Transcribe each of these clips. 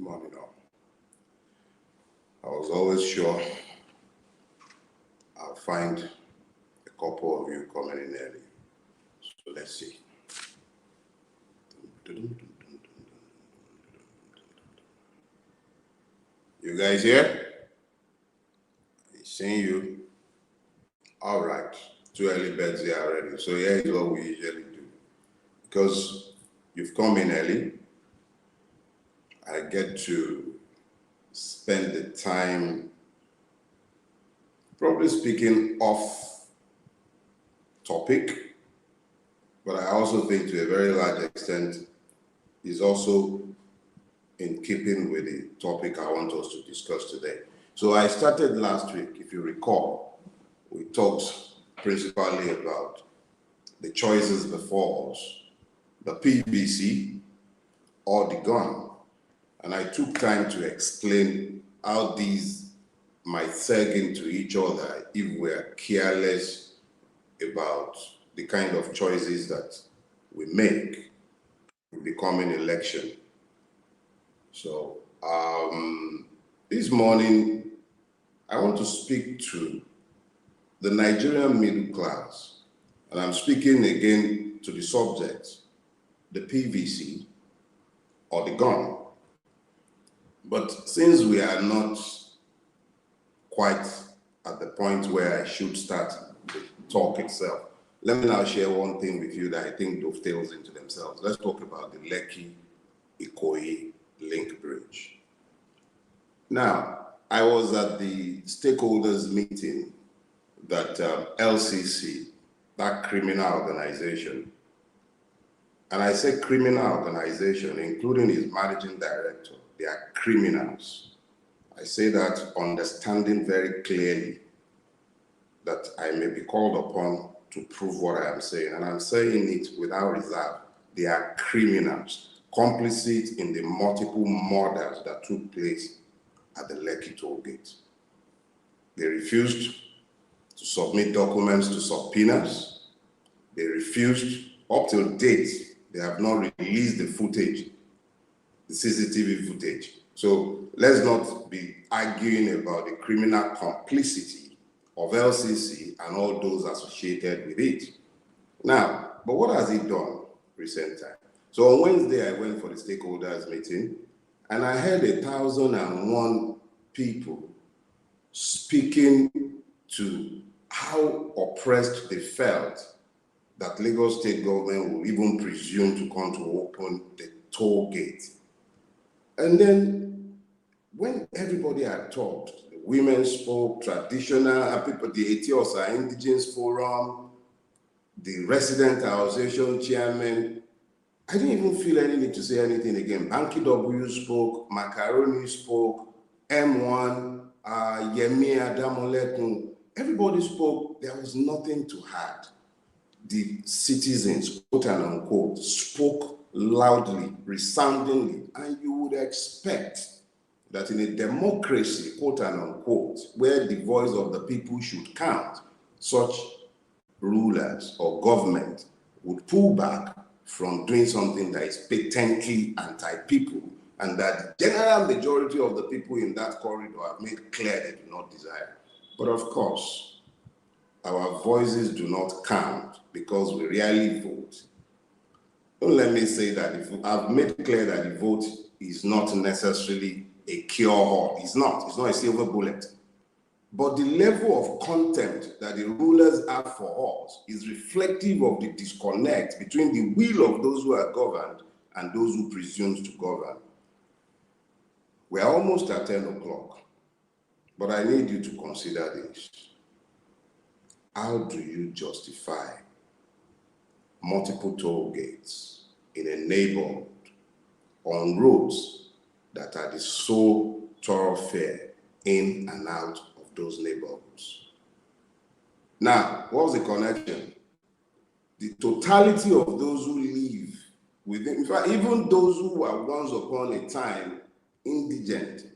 Morning all. I was always sure I'll find a couple of you coming in early. So let's see. You guys here? I'm seeing you. All right. 2 early birds here already. So here is what we usually do. Because you've come in early, I get to spend the time probably speaking off topic, but I also think to a very large extent is also in keeping with the topic I want us to discuss today. So I started last week, if you recall, we talked principally about the choices before us, the PVC or the gun. And I took time to explain how these might seg into each other if we're careless about the kind of choices that we make in the coming election. So this morning, I want to speak to the Nigerian middle class, and I'm speaking again to the subject, the PVC or the gun. But since we are not quite at the point where I should start the talk itself, let me now share one thing with you that I think dovetails into themselves. Let's talk about the Lekki-Ikoyi link bridge. Now, I was at the stakeholders meeting that LCC, that criminal organization, and I say criminal organization, including its managing director, they are criminals. I say that understanding very clearly that I may be called upon to prove what I am saying, and I'm saying it without reserve. They are criminals, complicit in the multiple murders that took place at the Lekki toll gate. They refused to submit documents to subpoenas. They refused, up till date, they have not released the footage, the CCTV footage. So let's not be arguing about the criminal complicity of LCC and all those associated with it. Now, but what has it done recent time? So on Wednesday, I went for the stakeholders meeting, and I heard 1,001 people speaking to how oppressed they felt that Lagos state government will even presume to come to open the toll gate. And then when everybody had talked, the women spoke, traditional people, the Etiosa Indigenous Forum, the resident association chairman, I didn't even feel any need to say anything again. Banky W spoke, Macaroni spoke, M1, Yemi Adamolekun, everybody spoke. There was nothing to add. The citizens, quote and unquote, spoke loudly, resoundingly, and you would expect that in a democracy, quote and unquote, where the voice of the people should count, such rulers or government would pull back from doing something that is patently anti-people, and that the general majority of the people in that corridor have made clear they do not desire. But of course, our voices do not count because we rarely vote. Don't let me say that if I've made clear that the vote is not necessarily a cure-all. It's not a silver bullet. But the level of contempt that the rulers have for us is reflective of the disconnect between the will of those who are governed and those who presume to govern. We're almost at 10 o'clock, but I need you to consider this. How do you justify multiple toll gates in a neighborhood on roads that are the sole thoroughfare in and out of those neighborhoods? Now, what's the connection? The totality of those who live within, in fact, even those who were once upon a time indigent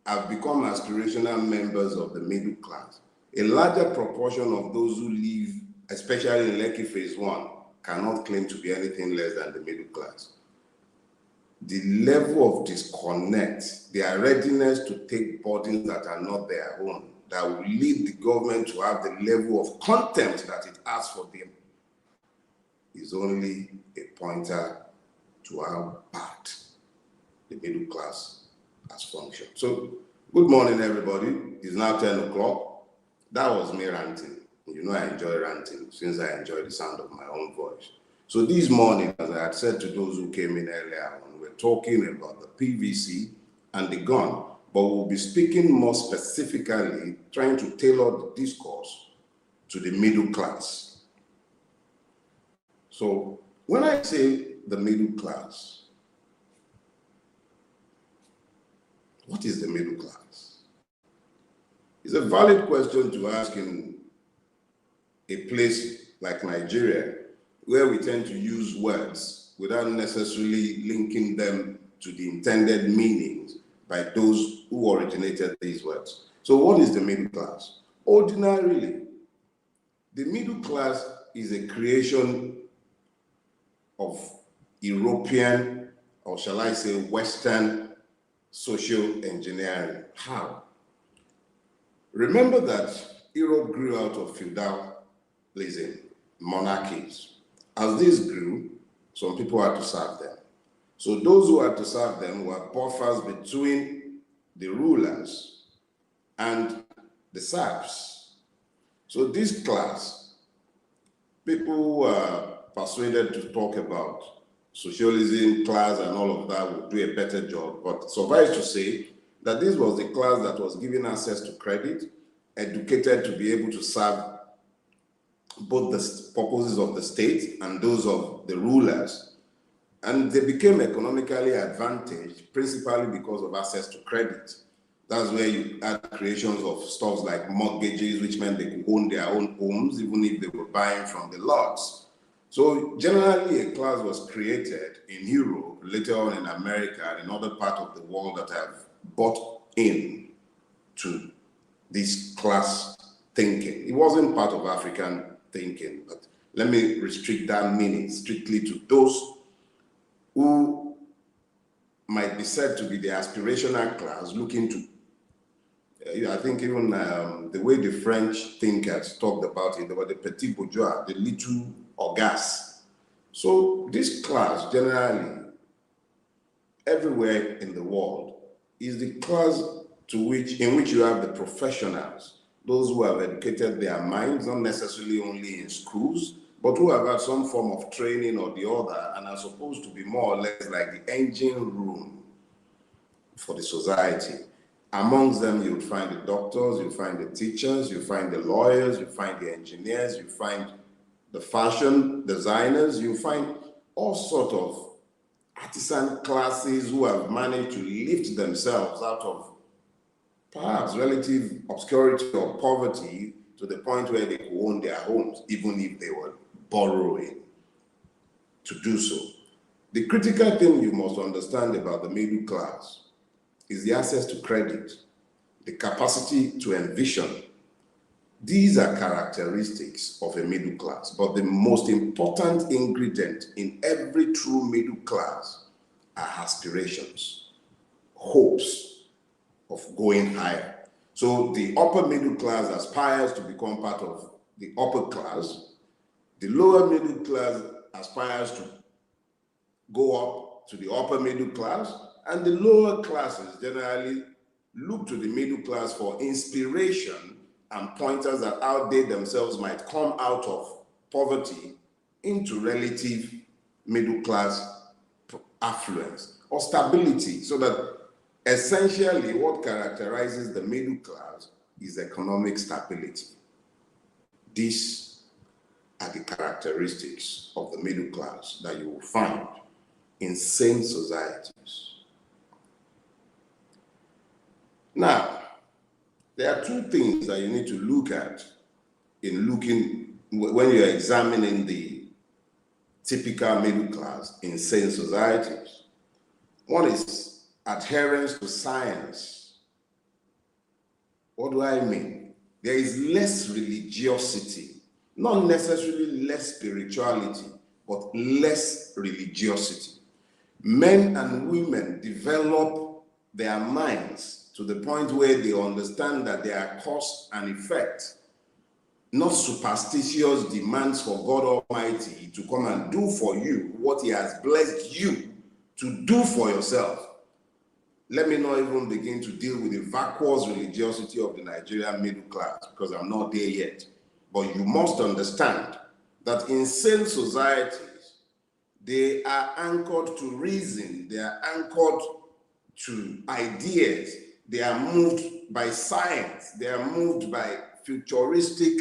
have become aspirational members of the middle class. A larger proportion of those who live, especially in Lekki Phase 1, cannot claim to be anything less than the middle class. the level of disconnect, their readiness to take burdens that are not their own, that will lead the government to have the level of contempt that it has for them, is only a pointer to how bad the middle class has functioned. So, good morning, everybody. It's now 10 o'clock. That was me ranting. You know I enjoy ranting since I enjoy the sound of my own voice. So this morning, as I had said to those who came in earlier on, we're talking about the PVC and the gun, but we'll be speaking more specifically, trying to tailor the discourse to the middle class. So when I say the middle class, what is the middle class? It's a valid question to ask in a place like Nigeria, where we tend to use words without necessarily linking them to the intended meanings by those who originated these words. So what is the middle class? Ordinarily, the middle class is a creation of European, or shall I say Western, social engineering. How? Remember that Europe grew out of feudalism, monarchies. As this grew, some people had to serve them. So those who had to serve them were buffers between the rulers and the serfs. So this class, people were persuaded to talk about socialism, class, and all of that would do a better job. But suffice to say that this was the class that was given access to credit, educated to be able to serve both the purposes of the state and those of the rulers. And they became economically advantaged, principally because of access to credit. That's where you had creations of stuff like mortgages, which meant they could own their own homes, even if they were buying from the lots. So generally, a class was created in Europe, later on in America, and in other parts of the world that have bought in to this class thinking. It wasn't part of African thinking, but let me restrict that meaning strictly to those who might be said to be the aspirational class looking to, I think even the way the French thinkers talked about it, they were the petit bourgeois, the little orgas. So this class generally, everywhere in the world, is the class in which you have the professionals, those who have educated their minds, not necessarily only in schools, but who have had some form of training or the other and are supposed to be more or less like the engine room for the society. Amongst them, you'll find the doctors, you'll find the teachers, you'll find the lawyers, you'll find the engineers, you'll find the fashion designers, you'll find all sorts of artisan classes who have managed to lift themselves out of perhaps relative obscurity or poverty to the point where they could own their homes, even if they were borrowing to do so. The critical thing you must understand about the middle class is the access to credit, the capacity to envision. These are characteristics of a middle class, but the most important ingredient in every true middle class are aspirations, hopes of going higher. So the upper middle class aspires to become part of the upper class. The lower middle class aspires to go up to the upper middle class, and the lower classes generally look to the middle class for inspiration and pointers at how they themselves might come out of poverty into relative middle class affluence or stability, so that essentially what characterizes the middle class is economic stability. These are the characteristics of the middle class that you will find in sane societies. Now, there are two things that you need to look at when you're examining the typical middle class in sane societies. One is adherence to science. What do I mean? There is less religiosity, not necessarily less spirituality, but less religiosity. Men and women develop their minds to the point where they understand that they are cause and effect, not superstitious demands for God Almighty to come and do for you what He has blessed you to do for yourself. Let me not even begin to deal with the vacuous religiosity of the Nigerian middle class, because I'm not there yet. But you must understand that in sane societies, they are anchored to reason, they are anchored to ideas, they are moved by science, they are moved by futuristic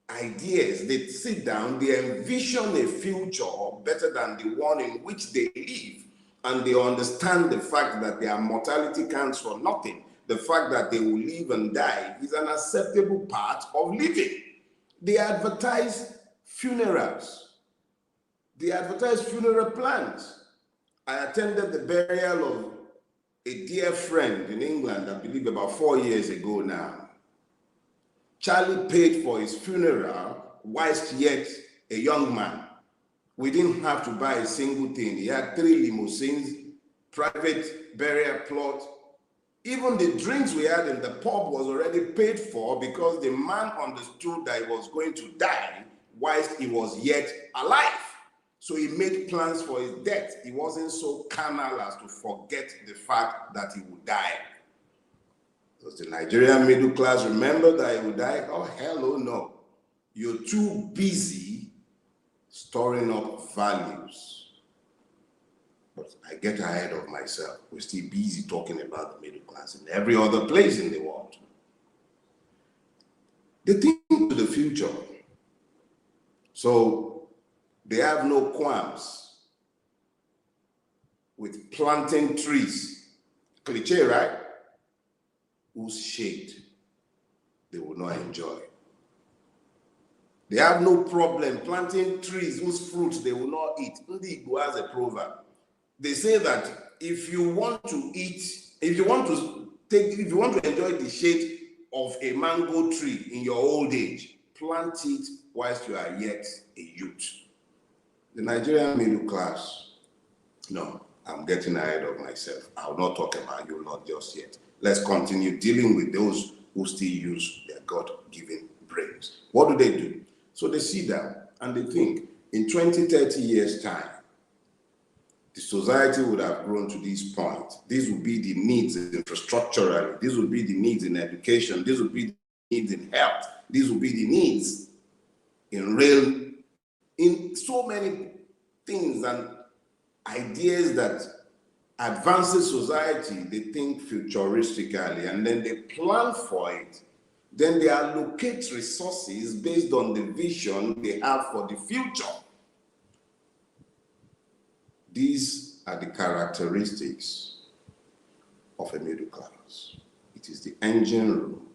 ideas. They sit down, they envision a future better than the one in which they live, and they understand the fact that their mortality counts for nothing. The fact that they will live and die is an acceptable part of living. They advertise funerals. They advertise funeral plans. I attended the burial of a dear friend in England, I believe about 4 years ago now. Charlie paid for his funeral whilst yet a young man. We didn't have to buy a single thing. He had 3 limousines, private burial plot. Even the drinks we had in the pub was already paid for, because the man understood that he was going to die whilst he was yet alive. So he made plans for his death. He wasn't so carnal as to forget the fact that he would die. Does the Nigerian middle class remember that he would die? Oh, hell no. You're too busy storing up values. But I get ahead of myself. We're still busy talking about the middle class in every other place in the world. They think to the future. So they have no qualms with planting trees. Cliché, right? Whose shade they will not enjoy. They have no problem planting trees whose fruits they will not eat. Ndi Igbo has a proverb. They say that if you want to enjoy the shade of a mango tree in your old age, plant it whilst you are yet a youth. The Nigerian middle class, no, I'm getting ahead of myself. I'll not talk about you not just yet. Let's continue dealing with those who still use their God-given brains. What do? So they sit down and they think, in 20, 30 years' time, the society would have grown to this point. These would be the needs infrastructurally. These would be the needs in education. These would be the needs in health. These would be the needs in so many things and ideas that advances society. They think futuristically, and then they plan for it. Then they allocate resources based on the vision they have for the future. These are the characteristics of a middle class. It is the engine room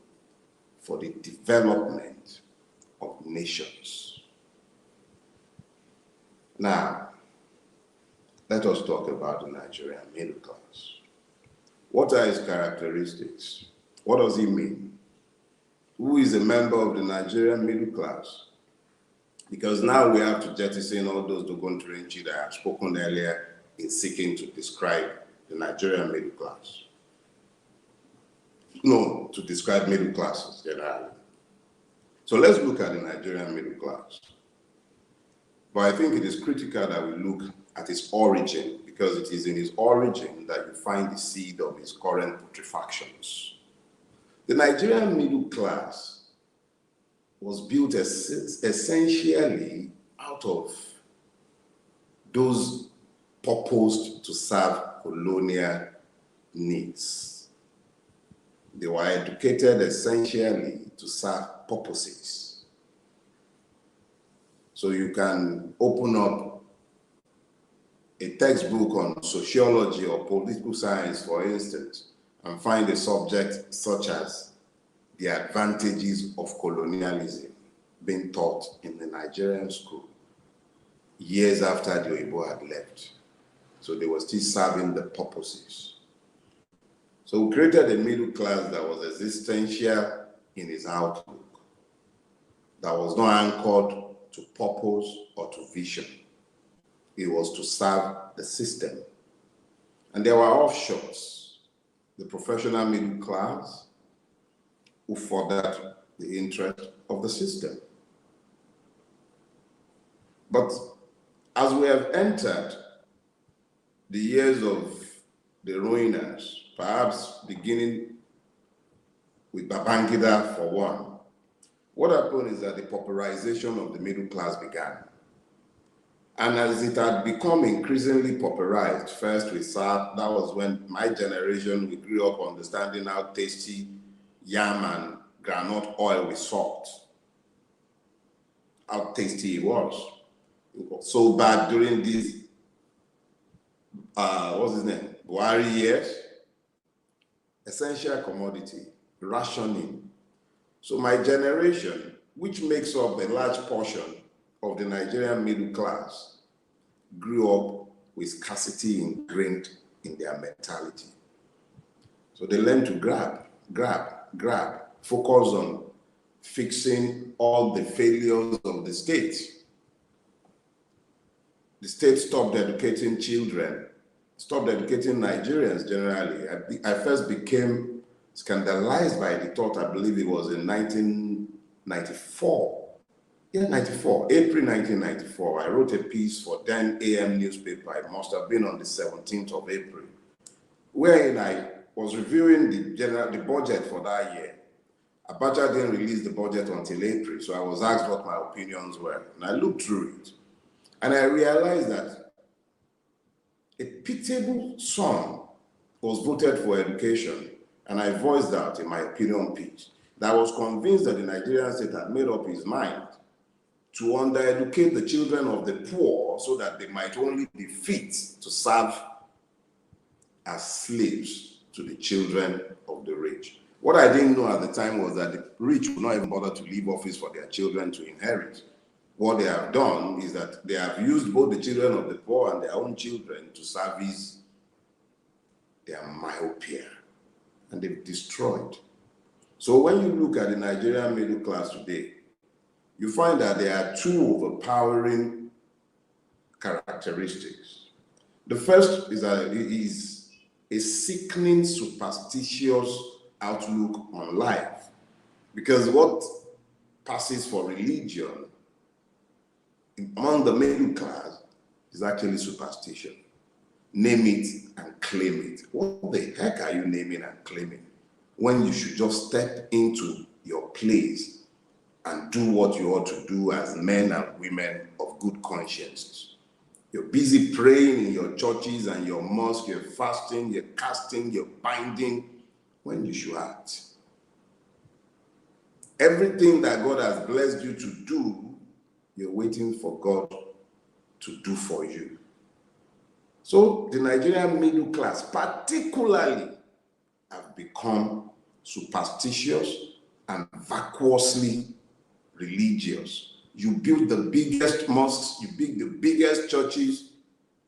for the development of nations. Now, let us talk about the Nigerian middle class. What are its characteristics? What does it mean? Who is a member of the Nigerian middle class? Because now we have to jettison all those Dogonturenchi that I have spoken earlier in seeking to describe the Nigerian middle class. No, to describe middle classes generally. So let's look at the Nigerian middle class. But I think it is critical that we look at its origin, because it is in its origin that you find the seed of its current putrefactions. The Nigerian middle class was built essentially out of those purposed to serve colonial needs. They were educated essentially to serve purposes. So you can open up a textbook on sociology or political science, for instance, and find a subject such as the advantages of colonialism being taught in the Nigerian school years after the Oyibo had left. So they were still serving the purposes. So we created a middle class that was existential in its outlook, that was not anchored to purpose or to vision. It was to serve the system. And there were offshoots. The professional middle class who furthered the interest of the system. But as we have entered the years of the ruiners, perhaps beginning with Babangida for one, what happened is that the pauperization of the middle class began. And as it had become increasingly pauperized, first we saw, that was when my generation, we grew up understanding how tasty yam and groundnut oil with salt, how tasty it was. It was so bad during these, what's his name, Buhari years, essential commodity, rationing. So my generation, which makes up a large portion of the Nigerian middle class, grew up with scarcity ingrained in their mentality. So they learned to grab, focus on fixing all the failures of the state. The state stopped educating children, stopped educating Nigerians generally. I first became scandalized by the thought, I believe it was in 1994. Yeah, 94, April 1994, I wrote a piece for then AM newspaper. It must have been on the 17th of April, wherein I was reviewing the budget for that year. Abacha didn't release the budget until April, so I was asked what my opinions were. And I looked through it, and I realized that a pitiable sum was voted for education, and I voiced out in my opinion piece that I was convinced that the Nigerian state had made up its mind to undereducate the children of the poor so that they might only be fit to serve as slaves to the children of the rich. What I didn't know at the time was that the rich would not even bother to leave office for their children to inherit. What they have done is that they have used both the children of the poor and their own children to service their myopia, and they've destroyed. So when you look at the Nigerian middle class today, you find that there are two overpowering characteristics. The first is that it is a sickening, superstitious outlook on life. Because what passes for religion among the middle class is actually superstition. Name it and claim it. What the heck are you naming and claiming when you should just step into your place and do what you ought to do as men and women of good consciences? You're busy praying in your churches and your mosques, you're fasting, you're casting, you're binding, when you should act. Everything that God has blessed you to do, you're waiting for God to do for you. So the Nigerian middle class, particularly, have become superstitious and vacuously religious. You build the biggest mosques, you build the biggest churches.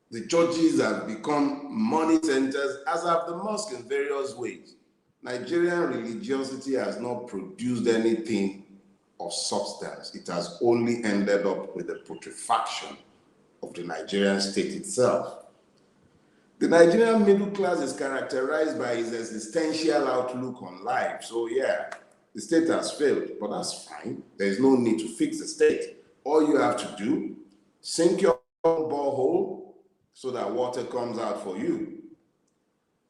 The churches have become money centers, as have the mosques in various ways. Nigerian religiosity has not produced anything of substance. It has only ended up with the putrefaction of the Nigerian state itself. The Nigerian middle class is characterized by its existential outlook on life. So yeah, the state has failed, but that's fine. There's no need to fix the state. All you have to do, sink your own borehole so that water comes out for you.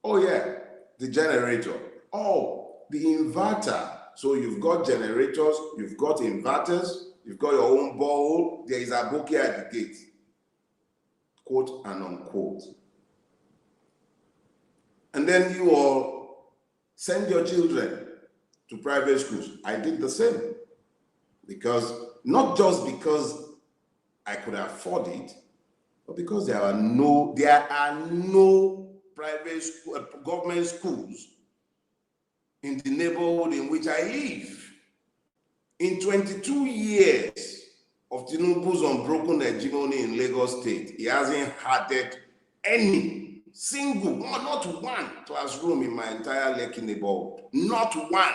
Oh yeah, the generator. Oh, the inverter. So you've got generators, you've got inverters, you've got your own borehole. There is a bouquet at the gate, quote and unquote. And then you all send your children to private schools. I did the same, because not just because I could afford it, but because there are no private school, government schools in the neighborhood in which I live. In 22 years of Tinubu's unbroken hegemony in Lagos State, he hasn't added any single, not one classroom in my entire Lekki neighborhood. Not one.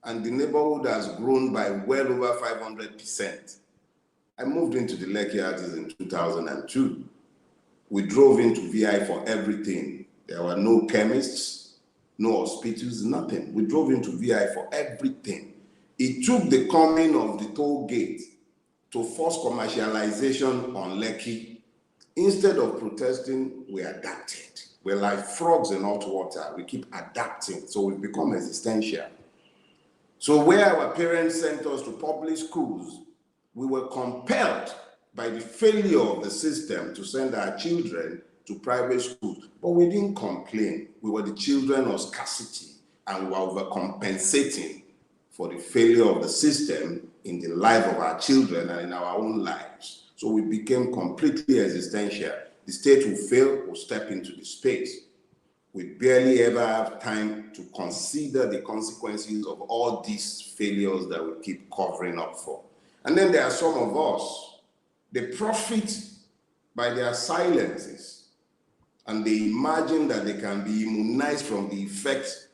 And the neighborhood has grown by well over 500%. I moved into the Lekki artist in 2002. We drove into VI for everything. There were no chemists, no hospitals, nothing. We drove into VI for everything. It took the coming of the toll gate to force commercialization on Lekki. Instead of protesting, we adapted. We're like frogs in hot water. We keep adapting, so we become existential. So where our parents sent us to public schools, we were compelled by the failure of the system to send our children to private schools. But we didn't complain. We were the children of scarcity, and we were overcompensating for the failure of the system in the life of our children and in our own lives. So we became completely existential. The state will fail, we'll step into the space. We barely ever have time to consider the consequences of all these failures that we keep covering up for. And then there are some of us, they profit by their silences, and they imagine that they can be immunized from the effects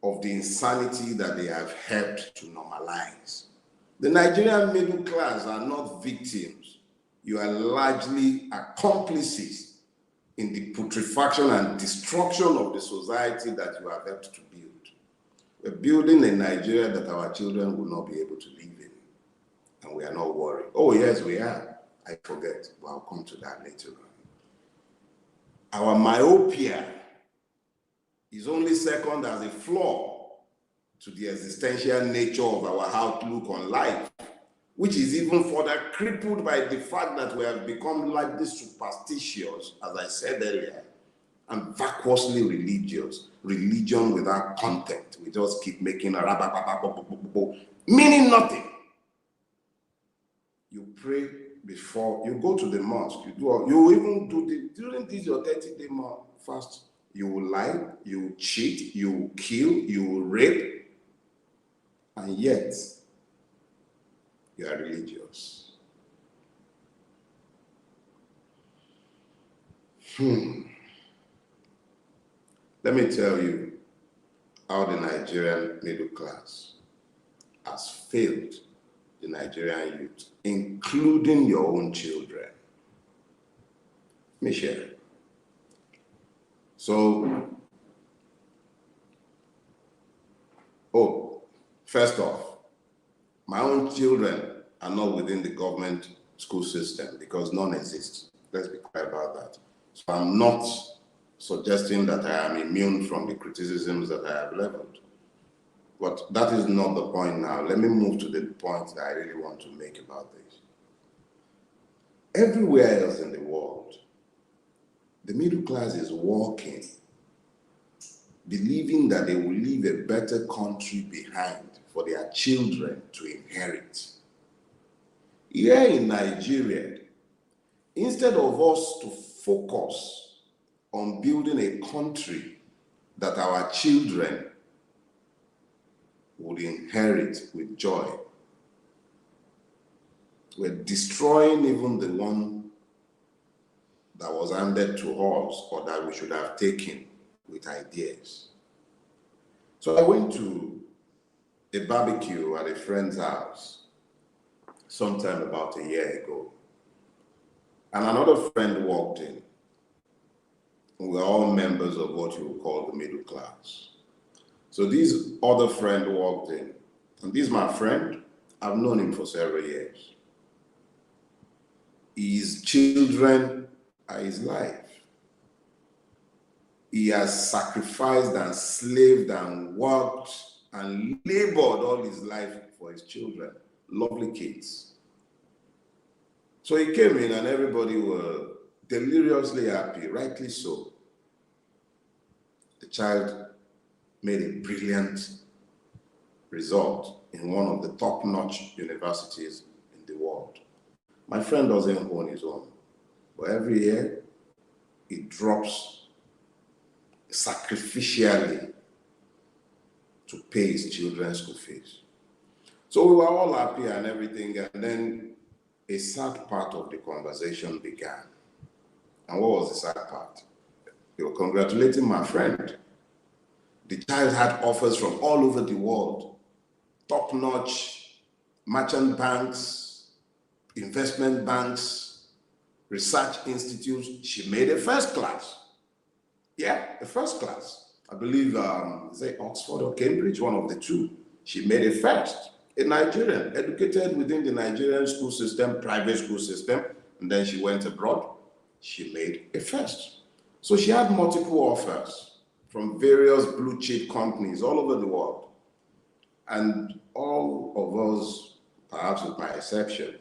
of the insanity that they have helped to normalize. The Nigerian middle class are not victims. You are largely accomplices in the putrefaction and destruction of the society that you have helped to build. We're building a Nigeria that our children will not be able to live in, and we are not worried. Oh yes, we are. I forget, but I'll come to that later on. Our myopia is only second as a flaw to the existential nature of our outlook on life, which is even further crippled by the fact that we have become largely superstitious, as I said earlier, and vacuously religious. Religion without content. We just keep making a meaning nothing. You pray before you go to the mosque. You even do during this your 30-day fast. You will lie, you will cheat, you will kill, you will rape, and yet you are religious. Let me tell you how the Nigerian middle class has failed the Nigerian youth, including your own children. Let me share. So, first off, my own children are not within the government school system because none exists. Let's be clear about that. So I'm not suggesting that I am immune from the criticisms that I have leveled. But that is not the point now. Let me move to the point that I really want to make about this. Everywhere else in the world, the middle class is working, believing that they will leave a better country behind for their children to inherit. Here in Nigeria, instead of us to focus on building a country that our children would inherit with joy, we're destroying even the one that was handed to us or that we should have taken with ideas. So I went to a barbecue at a friend's house sometime about a year ago, and another friend walked in. We're all members of what you would call the middle class. So this other friend walked in, and this is my friend. I've known him for several years. His children are his life. He has sacrificed and slaved and worked and labored all his life for his children. Lovely kids. So he came in and everybody were deliriously happy, rightly so. The child made a brilliant result in one of the top-notch universities in the world. My friend doesn't own his own, but every year he drops sacrificially to pay his children's school fees. So we were all happy and everything, and then a sad part of the conversation began. And what was the sad part? They were congratulating my friend. The child had offers from all over the world, top-notch merchant banks, investment banks, research institutes. She made a first class. Yeah, a first class. I believe, is it Oxford or Cambridge, one of the two. She made a first. A Nigerian, educated within the Nigerian school system, private school system, and then she went abroad. She made a first. So she had multiple offers from various blue chip companies all over the world. And all of us, perhaps with my exception,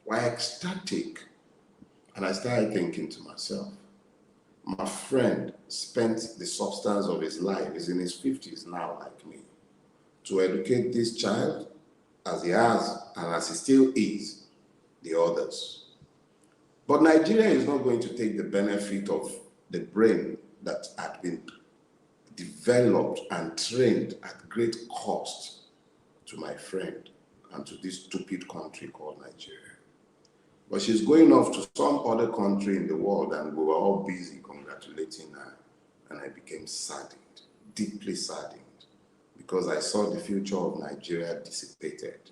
were ecstatic. And I started thinking to myself, my friend spent the substance of his life, he's in his 50s now like me, to educate this child as he has and as he still is the others. But Nigeria is not going to take the benefit of the brain that had been developed and trained at great cost to my friend and to this stupid country called Nigeria. But she's going off to some other country in the world, and we were all busy congratulating her. And I became saddened, deeply saddened, because I saw the future of Nigeria dissipated.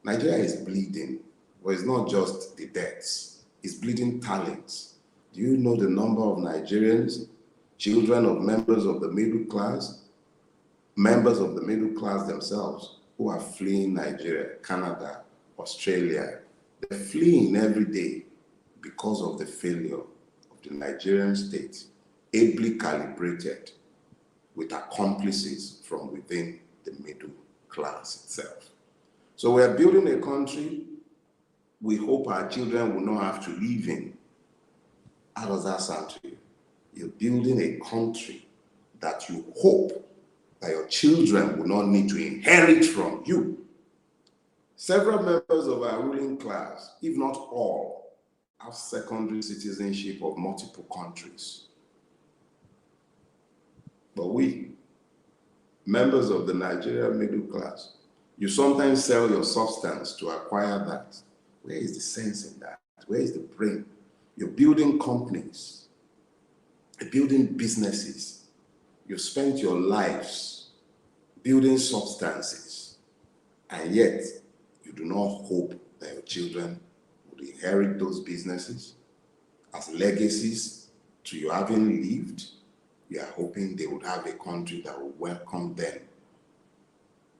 Nigeria is bleeding, but it's not just the deaths, it's bleeding talents. Do you know the number of Nigerians, children of members of the middle class themselves, who are fleeing Nigeria, Canada, Australia? They're fleeing every day because of the failure of the Nigerian state, ably calibrated with accomplices from within the middle class itself. So we're building a country we hope our children will not have to live in. How does that sound to you? You're building a country that you hope that your children will not need to inherit from you. Several members of our ruling class, if not all, have secondary citizenship of multiple countries. But we, members of the Nigerian middle class, you sometimes sell your substance to acquire that. Where is the sense in that? Where is the brain? You're building companies, you're building businesses. You've spent your lives building substances, and yet you do not hope that your children would inherit those businesses as legacies to you having lived. You are hoping they would have a country that will welcome them.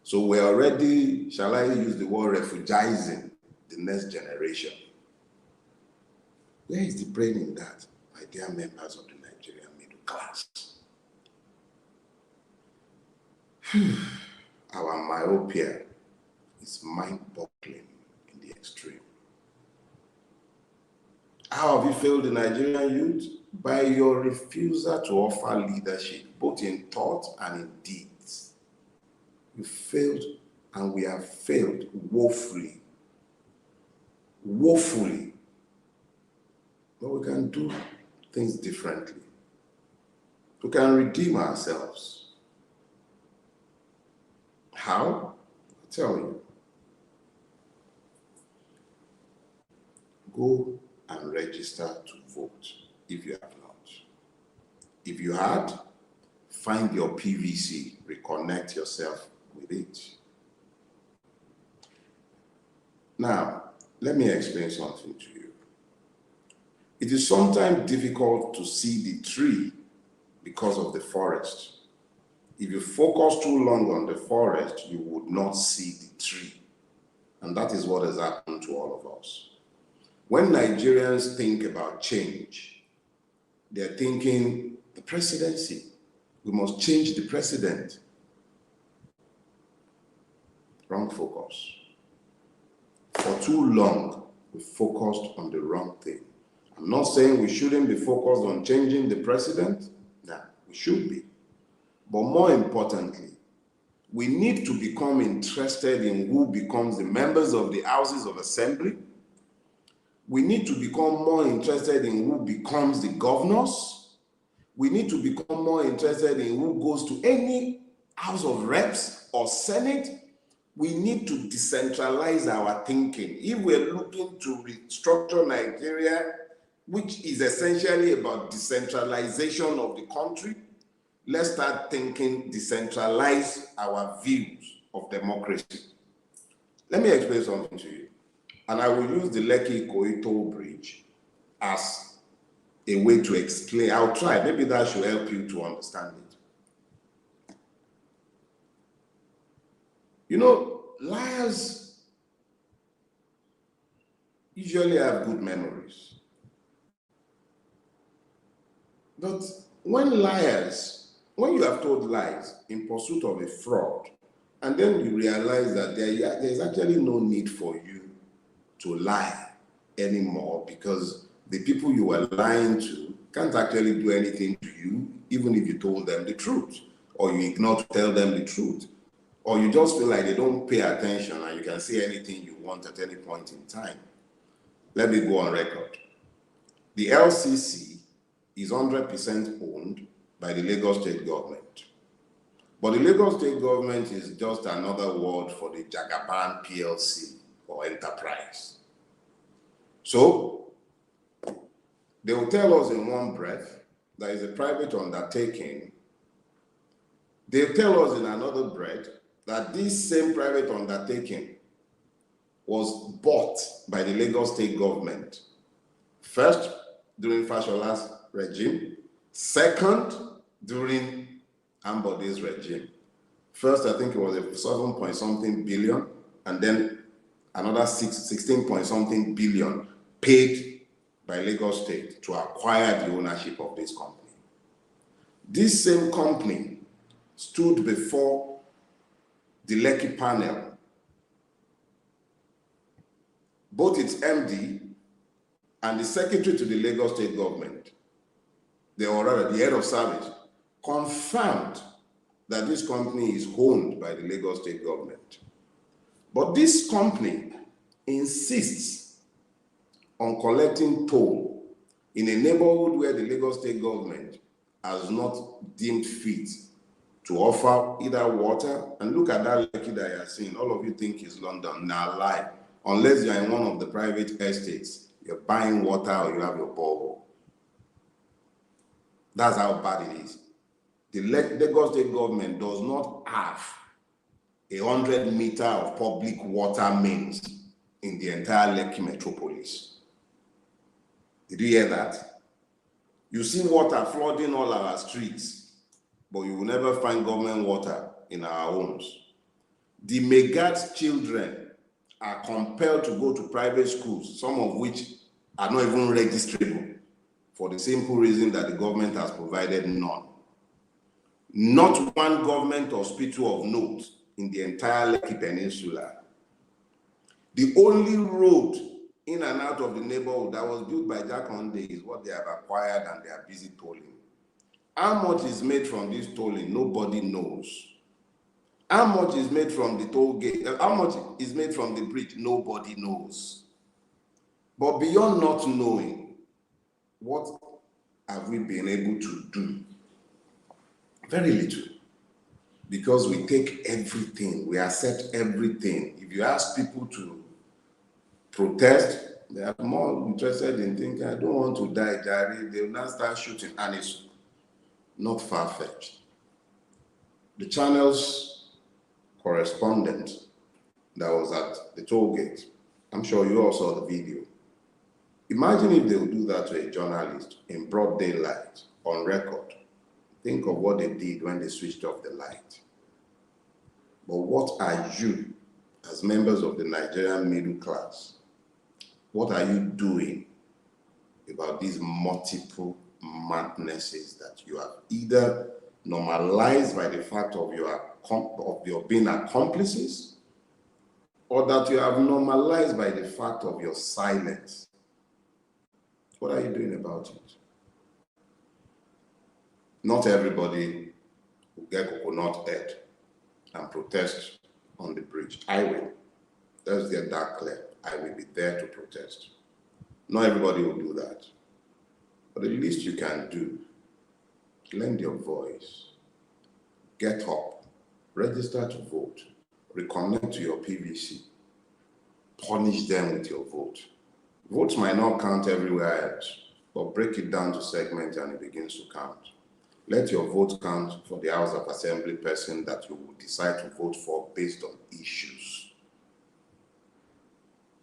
So we're already, shall I use the word, refugizing the next generation. Where is the brain in that, my dear members of the Nigerian middle class? Our myopia is mind-boggling in the extreme. How have you failed the Nigerian youth? By your refusal to offer leadership, both in thought and in deeds. You failed, and we have failed woefully. Woefully. But we can do things differently. We can redeem ourselves. How? I'll tell you. Go and register to vote if you have not. If you had, find your PVC, reconnect yourself with it. Now, let me explain something to you. It is sometimes difficult to see the tree because of the forest. If you focus too long on the forest, you would not see the tree. And that is what has happened to all of us. When Nigerians think about change, they're thinking the presidency. We must change the president. Wrong focus. For too long, we focused on the wrong thing. I'm not saying we shouldn't be focused on changing the president. No, we should be. But more importantly, we need to become interested in who becomes the members of the houses of assembly. We need to become more interested in who becomes the governors. We need to become more interested in who goes to any House of Reps or Senate. We need to decentralize our thinking. If we're looking to restructure Nigeria, which is essentially about decentralization of the country, let's start thinking, decentralize our views of democracy. Let me explain something to you. And I will use the Lekki-Ikoyi toll bridge as a way to explain. I'll try. Maybe that should help you to understand it. You know, liars usually have good memories. But when you have told lies in pursuit of a fraud, and then you realize that there's actually no need for you to lie anymore because the people you were lying to can't actually do anything to you, even if you told them the truth, or you ignore to tell them the truth, or you just feel like they don't pay attention and you can say anything you want at any point in time. Let me go on record. The LCC is 100% owned by the Lagos State government. But the Lagos State government is just another word for the Jagaban PLC or enterprise. So, they will tell us in one breath that it's a private undertaking. They'll tell us in another breath that this same private undertaking was bought by the Lagos State government. First, during Fashola's regime. Second, during Ambode's regime. First, I think it was a 7 point something billion, and then another 16 point something billion paid by Lagos State to acquire the ownership of this company. This same company stood before the Lekki panel. Both its MD and the secretary to the Lagos State government, or rather the head of service, confirmed that this company is owned by the Lagos State government. But this company insists on collecting toll in a neighborhood where the Lagos State government has not deemed fit to offer either water. And look at that Lekki that you're seeing. All of you think is London. Now lie. Unless you're in one of the private estates, you're buying water or you have your borehole. That's how bad it is. The Lagos State government does not have 100 meters of public water mains in the entire Lekki metropolis. Did you hear that? You see water flooding all our streets, but you will never find government water in our homes. The Megat's children are compelled to go to private schools, some of which are not even registrable, for the simple reason that the government has provided none. Not one government hospital of note in the entire Lekki Peninsula. The only road in and out of the neighborhood that was built by Jakonde is what they have acquired and they are busy tolling. How much is made from this tolling? Nobody knows. How much is made from the toll gate? How much is made from the bridge? Nobody knows. But beyond not knowing, what have we been able to do? Very little. Because we take everything, we accept everything. If you ask people to protest, they are more interested in thinking, I don't want to die, Jari. They will now start shooting, and it's not far-fetched. The Channel's correspondent that was at the toll gate, I'm sure you all saw the video. Imagine if they would do that to a journalist in broad daylight, on record. Think of what they did when they switched off the light. But what are you, as members of the Nigerian middle class, what are you doing about these multiple madnesses that you have either normalized by the fact of your being accomplices, or that you have normalized by the fact of your silence? What are you doing about it? Not everybody will get coconut head and protest on the bridge. I will. Let's get that clear. I will be there to protest. Not everybody will do that. But the least you can do, lend your voice. Get up. Register to vote. Reconnect to your PVC. Punish them with your vote. Votes might not count everywhere else, but break it down to segments and it begins to count. Let your vote count for the House of Assembly person that you will decide to vote for based on issues.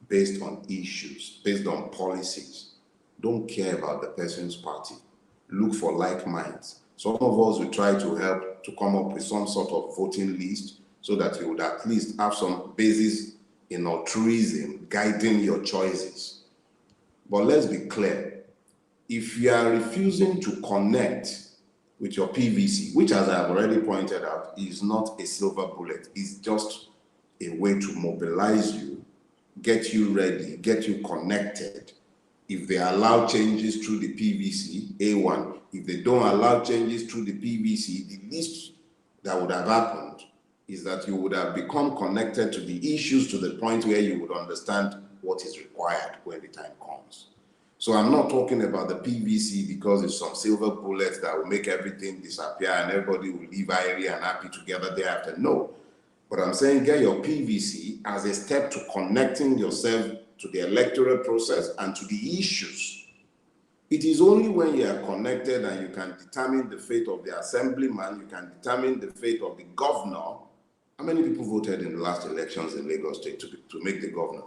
based on issues, based on policies. Don't care about the person's party. Look for like minds. Some of us will try to help to come up with some sort of voting list so that you would at least have some basis in altruism guiding your choices. But let's be clear. If you are refusing to connect with your PVC, which, as I have already pointed out, is not a silver bullet, it's just a way to mobilize you, get you ready, get you connected. If they allow changes through the PVC, A1. If they don't allow changes through the PVC, the least that would have happened is that you would have become connected to the issues to the point where you would understand what is required when the time comes. So I'm not talking about the PVC because it's some silver bullet that will make everything disappear and everybody will live airy and happy together thereafter. No. But I'm saying get your PVC as a step to connecting yourself to the electoral process and to the issues. It is only when you are connected and you can determine the fate of the assemblyman, you can determine the fate of the governor. How many people voted in the last elections in Lagos State to make the governor?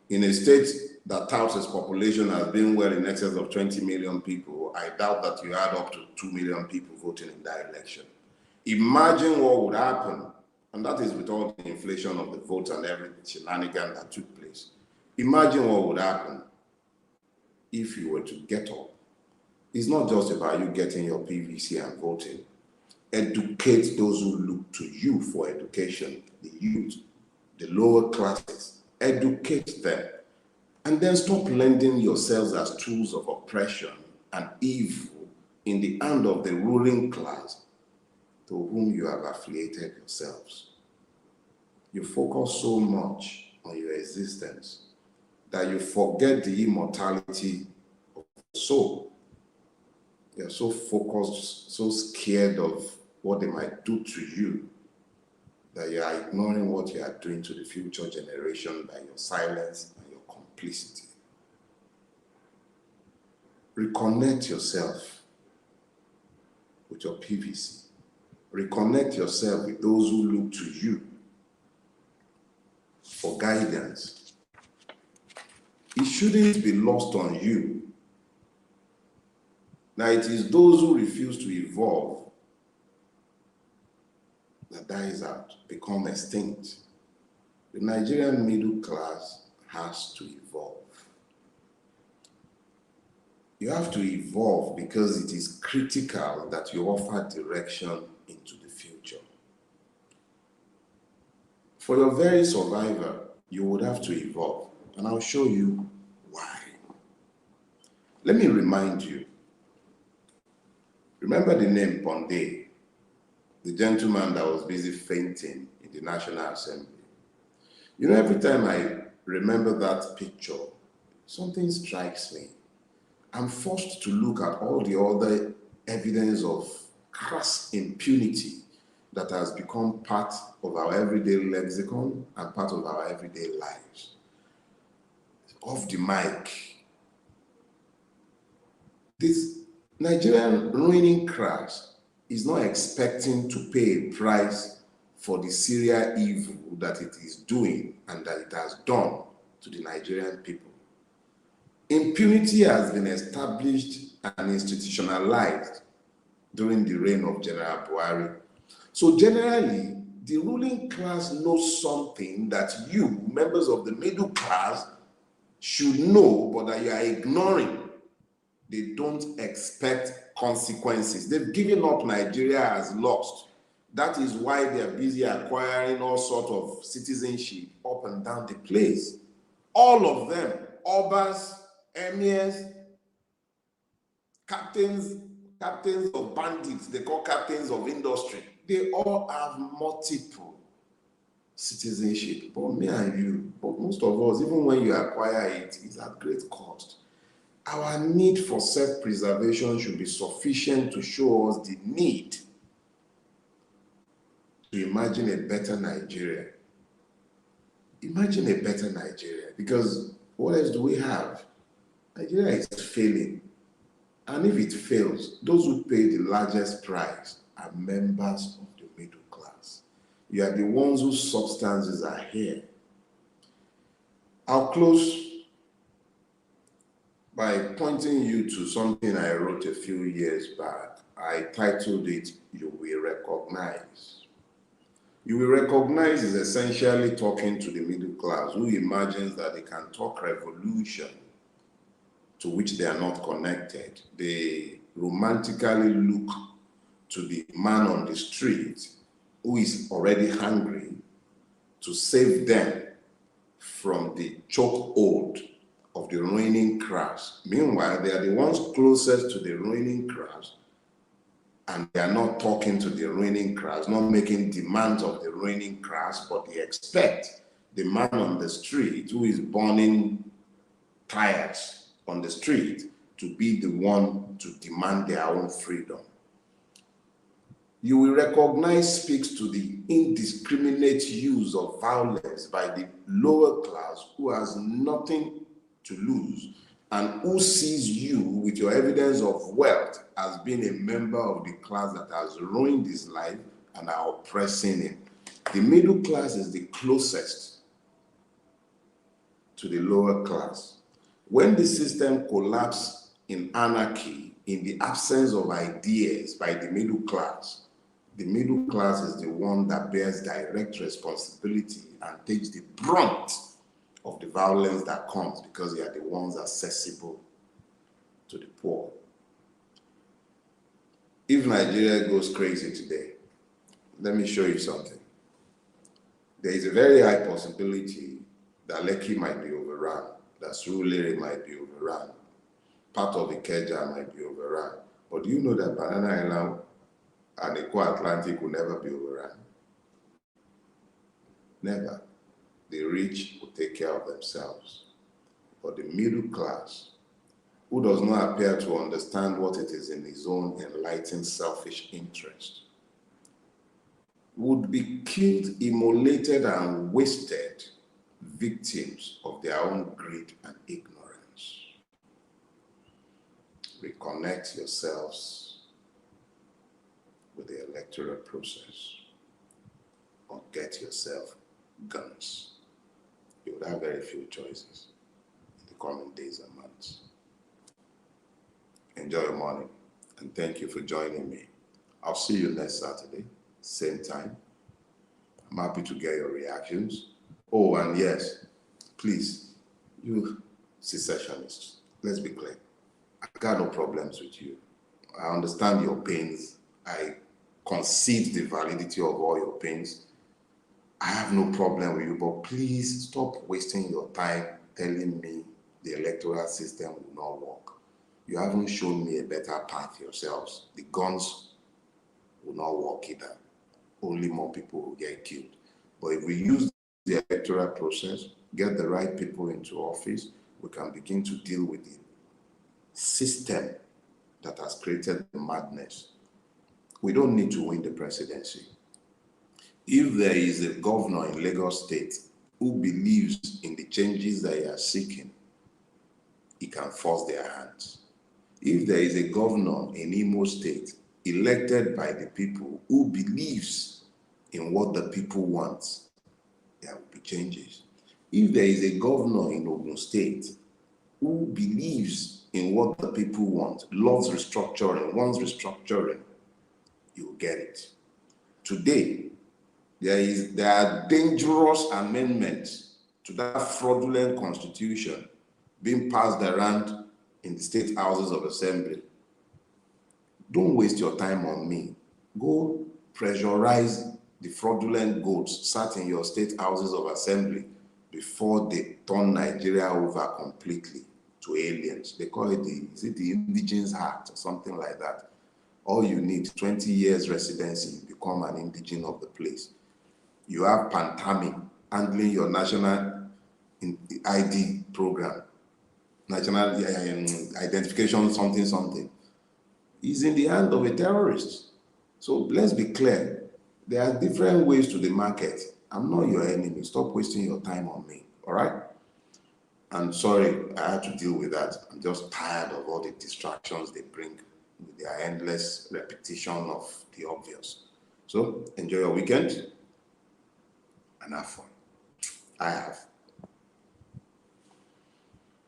In a state that touts its population as being well in excess of 20 million people, I doubt that you had up to 2 million people voting in that election. Imagine what would happen, and that is with all the inflation of the votes and every shenanigan that took place. Imagine what would happen if you were to get up. It's not just about you getting your PVC and voting. Educate those who look to you for education, the youth, the lower classes. Educate them. And then stop lending yourselves as tools of oppression and evil in the hand of the ruling class to whom you have affiliated yourselves. You focus so much on your existence that you forget the immortality of the soul. You're so focused, so scared of what they might do to you that you are ignoring what you are doing to the future generation by your silence and your complicity. Reconnect yourself with your PVC. Reconnect yourself with those who look to you for guidance. It shouldn't be lost on you. Now, it is those who refuse to evolve that dies out, become extinct. The Nigerian middle class has to evolve. You have to evolve because it is critical that you offer direction into the future. For your very survival, you would have to evolve, and I'll show you why. Let me remind you. Remember the name Ponde, the gentleman that was busy fainting in the National Assembly. You know, every time I remember that picture, something strikes me. I'm forced to look at all the other evidence of crass impunity that has become part of our everyday lexicon and part of our everyday lives. Off the mic. This Nigerian ruining crash is not expecting to pay a price for the serial evil that it is doing and that it has done to the Nigerian people. Impunity has been established and institutionalized during the reign of General Buhari. So generally, the ruling class knows something that you, members of the middle class, should know, but that you are ignoring. They don't expect consequences. They've given up Nigeria as lost. That is why they are busy acquiring all sorts of citizenship up and down the place. All of them, obas, emirs, captains of bandits, they call captains of industry. They all have multiple citizenship. But me and you, but most of us, even when you acquire it, it's at great cost. Our need for self-preservation should be sufficient to show us the need to imagine a better Nigeria. Imagine a better Nigeria, because what else do we have? Nigeria is failing. And if it fails, those who pay the largest price are members of the middle class. You are the ones whose substances are here. I'll close by pointing you to something I wrote a few years back. I titled it, You Will Recognize. You Will Recognize is essentially talking to the middle class who imagines that they can talk revolution to which they are not connected. They romantically look to the man on the street who is already hungry to save them from the chokehold of the ruining class. Meanwhile, they are the ones closest to the ruining class, and they are not talking to the ruining class, not making demands of the ruining class, but they expect the man on the street who is burning tires on the street to be the one to demand their own freedom. You Will Recognize speaks to the indiscriminate use of violence by the lower class who has nothing to lose and who sees you with your evidence of wealth as being a member of the class that has ruined his life and are oppressing him. The middle class is the closest to the lower class. When the system collapses in anarchy, in the absence of ideas by the middle class is the one that bears direct responsibility and takes the brunt of the violence that comes because they are the ones accessible to the poor. If Nigeria goes crazy today, let me show you something. There is a very high possibility that Lekki might be overrun, that Surulere might be overrun, part of Ikeja might be overrun. But do you know that Banana Island and the Core Atlantic will never be overrun? Never. The rich will take care of themselves. But the middle class, who does not appear to understand what it is in his own enlightened selfish interest, would be killed, immolated, and wasted, victims of their own greed and ignorance. Reconnect yourselves with the electoral process, or get yourself guns. You would have very few choices in the coming days and months. Enjoy your morning, and thank you for joining me. I'll see you next Saturday, same time. I'm happy to get your reactions. Oh, and yes, please, you secessionists, let's be clear. I got no problems with you. I understand your pains. I concede the validity of all your pains. I have no problem with you, but please stop wasting your time telling me the electoral system will not work. You haven't shown me a better path yourselves. The guns will not work either. Only more people will get killed. But if we use the electoral process, get the right people into office, we can begin to deal with the system that has created the madness. We don't need to win the presidency. If there is a governor in Lagos State who believes in the changes that he is seeking, he can force their hands. If there is a governor in Imo State elected by the people who believes in what the people want, there will be changes. If there is a governor in Ogun State who believes in what the people want, loves restructuring, wants restructuring, you will get it. Today, there are dangerous amendments to that fraudulent constitution being passed around in the state houses of assembly. Don't waste your time on me. Go pressurize the fraudulent goats sat in your state houses of assembly before they turn Nigeria over completely to aliens. They call it the indigenous heart or something like that. All you need, 20 years residency, become an indigene of the place. You have Pantami handling your national ID program, national identification something. Is in the hand of a terrorist. So let's be clear. There are different ways to the market. I'm not your enemy. Stop wasting your time on me. All right? I'm sorry I had to deal with that. I'm just tired of all the distractions they bring with their endless repetition of the obvious. So enjoy your weekend and have fun. I have.